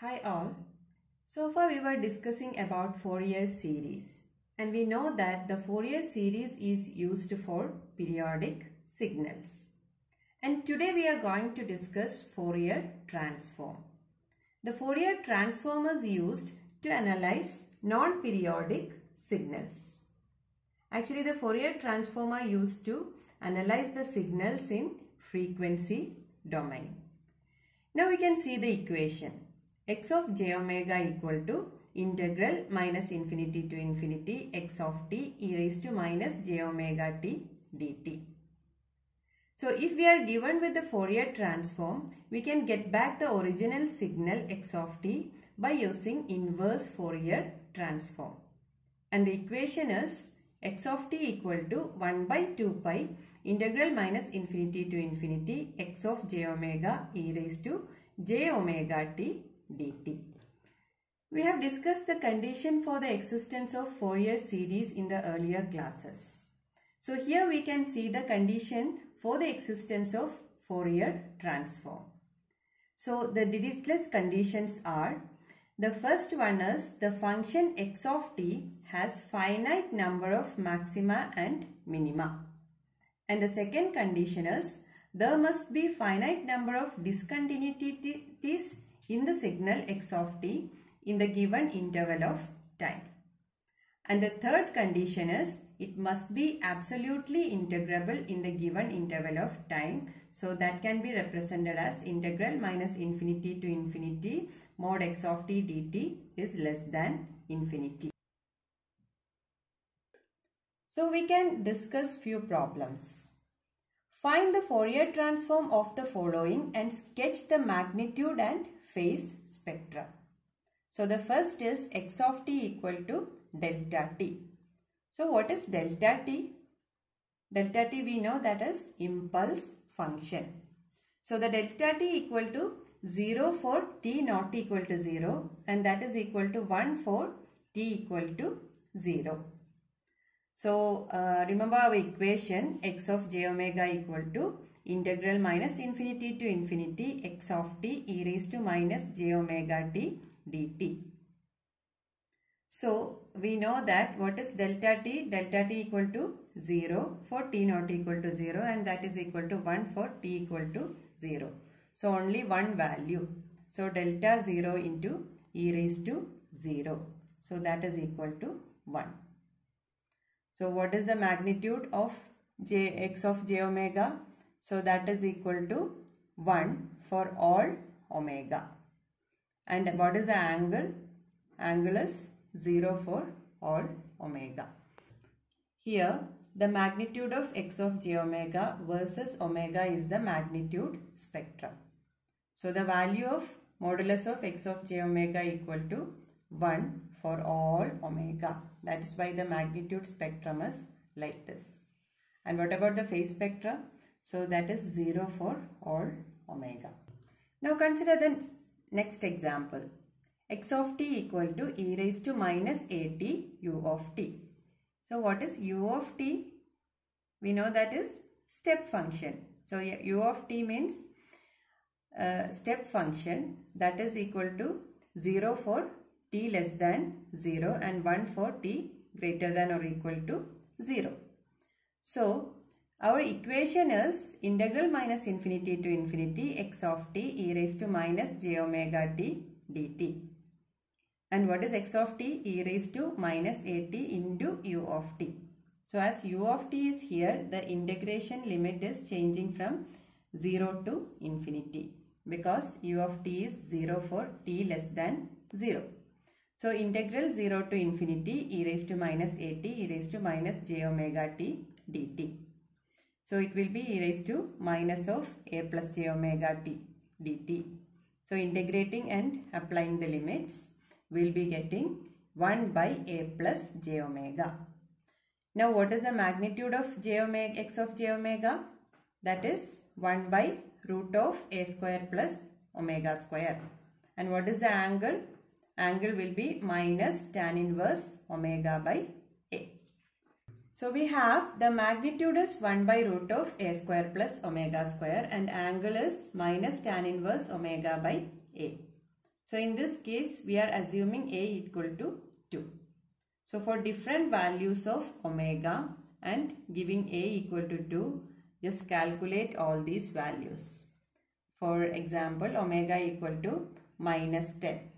Hi all. So far we were discussing about Fourier series and we know that the Fourier series is used for periodic signals. And today we are going to discuss Fourier transform. The Fourier transform is used to analyze non-periodic signals. Actually the Fourier transform are used to analyze the signals in frequency domain. Now we can see the equation. X of j omega equal to integral minus infinity to infinity x of t e raised to minus j omega t dt. So if we are given with the Fourier transform, we can get back the original signal x of t by using inverse Fourier transform. And the equation is x of t equal to 1 by 2 pi integral minus infinity to infinity x of j omega e raised to j omega t dt. We have discussed the condition for the existence of Fourier series in the earlier classes. So here we can see the condition for the existence of Fourier transform. So the Dirichlet's conditions are, the first one is the function x of t has finite number of maxima and minima. And the second condition is there must be finite number of discontinuities in the signal x of t in the given interval of time. And the third condition is it must be absolutely integrable in the given interval of time. So that can be represented as integral minus infinity to infinity mod x of t dt is less than infinity. So we can discuss few problems. Find the Fourier transform of the following and sketch the magnitude and phase spectra. So the first is x of t equal to delta t. So what is delta t? Delta t we know that is impulse function. So the delta t equal to 0 for t not equal to 0 and that is equal to 1 for t equal to 0. So remember our equation x of j omega equal to integral minus infinity to infinity x of t e raised to minus j omega t dt. So we know that what is delta t? Delta t equal to 0 for t not equal to 0 and that is equal to 1 for t equal to 0. So only one value. So delta 0 into e raised to 0. So that is equal to 1. So what is the magnitude of x of j omega? So that is equal to 1 for all omega. And what is the angle? Angle is 0 for all omega. Here the magnitude of x of j omega versus omega is the magnitude spectrum. So the value of modulus of x of j omega equal to 1 for all omega. That is why the magnitude spectrum is like this. And what about the phase spectra? So that is 0 for all omega. Now consider the next example. X of t equal to e raised to minus at u of t. So what is u of t? We know that is step function. So u of t means step function, that is equal to 0 for t less than 0 and 1 for t greater than or equal to 0. So our equation is integral minus infinity to infinity x of t e raised to minus j omega t dt. And what is x of t? E raised to minus at into u of t. So as u of t is here, the integration limit is changing from 0 to infinity because u of t is 0 for t less than 0. So integral 0 to infinity e raised to minus at e raised to minus j omega t dt. So it will be e raised to minus of a plus j omega t dt. So integrating and applying the limits, we will be getting 1 by a plus j omega. Now what is the magnitude of j omega, x of j omega? That is 1 by root of a square plus omega square. And what is the angle? Angle will be minus tan inverse omega by a. So we have the magnitude is 1 by root of a square plus omega square and angle is minus tan inverse omega by a. So in this case, we are assuming A equal to 2. So for different values of omega and giving A equal to 2, just calculate all these values. For example, omega equal to minus 10.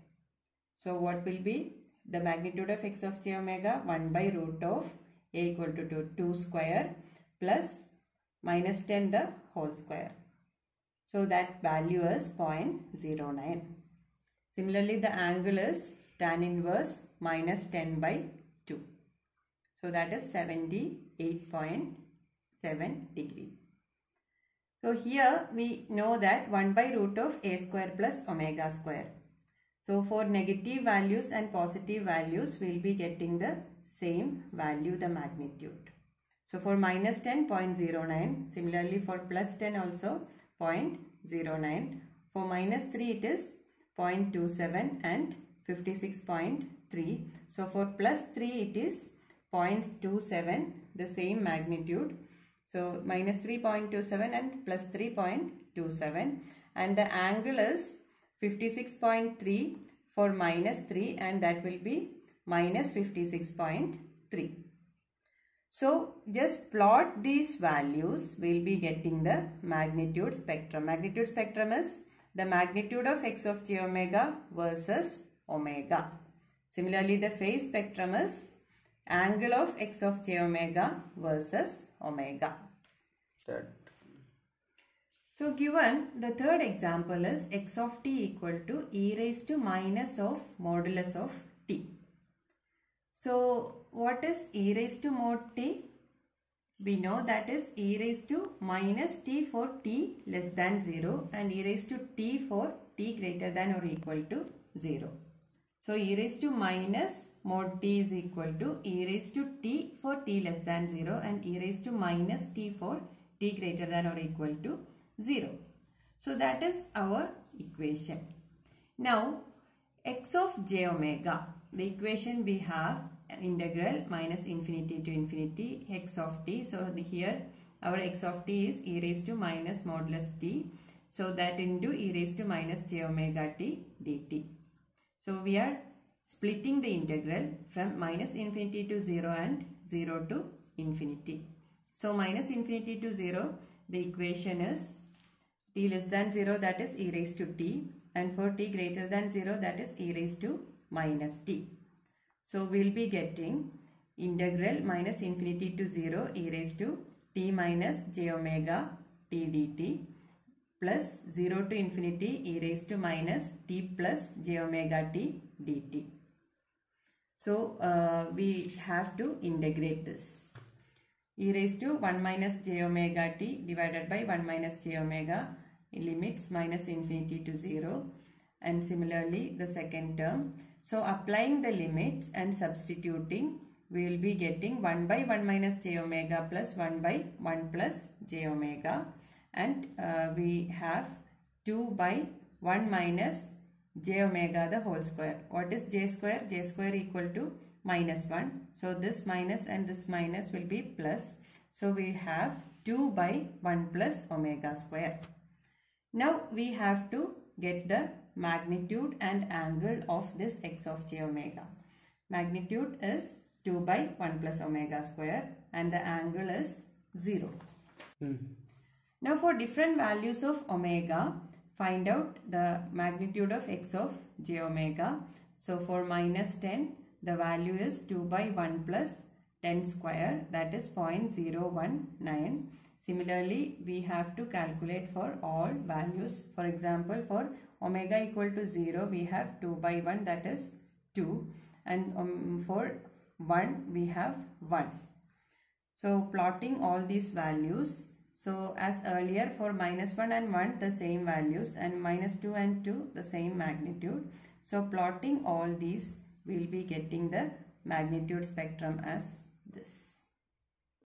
So what will be the magnitude of x of j omega? 1 by root of A equal to 2 square plus minus 10 the whole square. So that value is 0.09. Similarly, the angle is tan inverse minus 10 by 2. So that is 78.7 degree. So here we know that 1 by root of A square plus omega square. So for negative values and positive values, we will be getting the same value, the magnitude. So for minus 10, 0.09. Similarly for plus 10 also 0.09. For minus 3 it is 0.27 and 56.3. So for plus 3 it is 0.27, the same magnitude. So minus 3.27 and plus 3.27, and the angle is 56.3 for minus 3, and that will be minus 56.3. So just plot these values, we will be getting the magnitude spectrum. Magnitude spectrum is the magnitude of x of j omega versus omega. Similarly, the phase spectrum is angle of x of j omega versus omega. So given the third example is x of t equal to e raised to minus of modulus of t. So what is e raised to mod t? We know that is e raised to minus t for t less than 0 and e raised to t for t greater than or equal to 0. So e raised to minus mod t is equal to e raised to t for t less than 0 and e raised to minus t for t greater than or equal to 0. So that is our equation. Now x of j omega, the equation we have integral minus infinity to infinity x of t. So here our x of t is e raised to minus modulus t. So that into e raised to minus j omega t dt. So we are splitting the integral from minus infinity to 0 and 0 to infinity. So minus infinity to 0, the equation is t less than 0, that is e raised to t, and for t greater than 0, that is e raised to minus t. So we will be getting integral minus infinity to 0 e raised to t minus j omega t dt plus 0 to infinity e raised to minus t plus j omega t dt. So we have to integrate this. E raised to 1 minus j omega t divided by 1 minus j omega, limits minus infinity to 0, and similarly the second term. So applying the limits and substituting, we will be getting 1 by 1 minus j omega plus 1 by 1 plus j omega, and we have 2 by 1 minus j omega the whole square. What is j square? J square equal to minus 1. So this minus and this minus will be plus. So we have 2 by 1 plus omega square. Now we have to get the magnitude and angle of this x of j omega. Magnitude is 2 by 1 plus omega square and the angle is 0. Now for different values of omega, find out the magnitude of x of j omega. So for minus 10, the value is 2 by 1 plus 10 square, that is 0.019. Similarly, we have to calculate for all values. For example, for omega equal to 0, we have 2 by 1, that is 2. And for 1, we have 1. So plotting all these values. So as earlier, for minus 1 and 1, the same values, and minus 2 and 2, the same magnitude. So plotting all these, we will be getting the magnitude spectrum as this.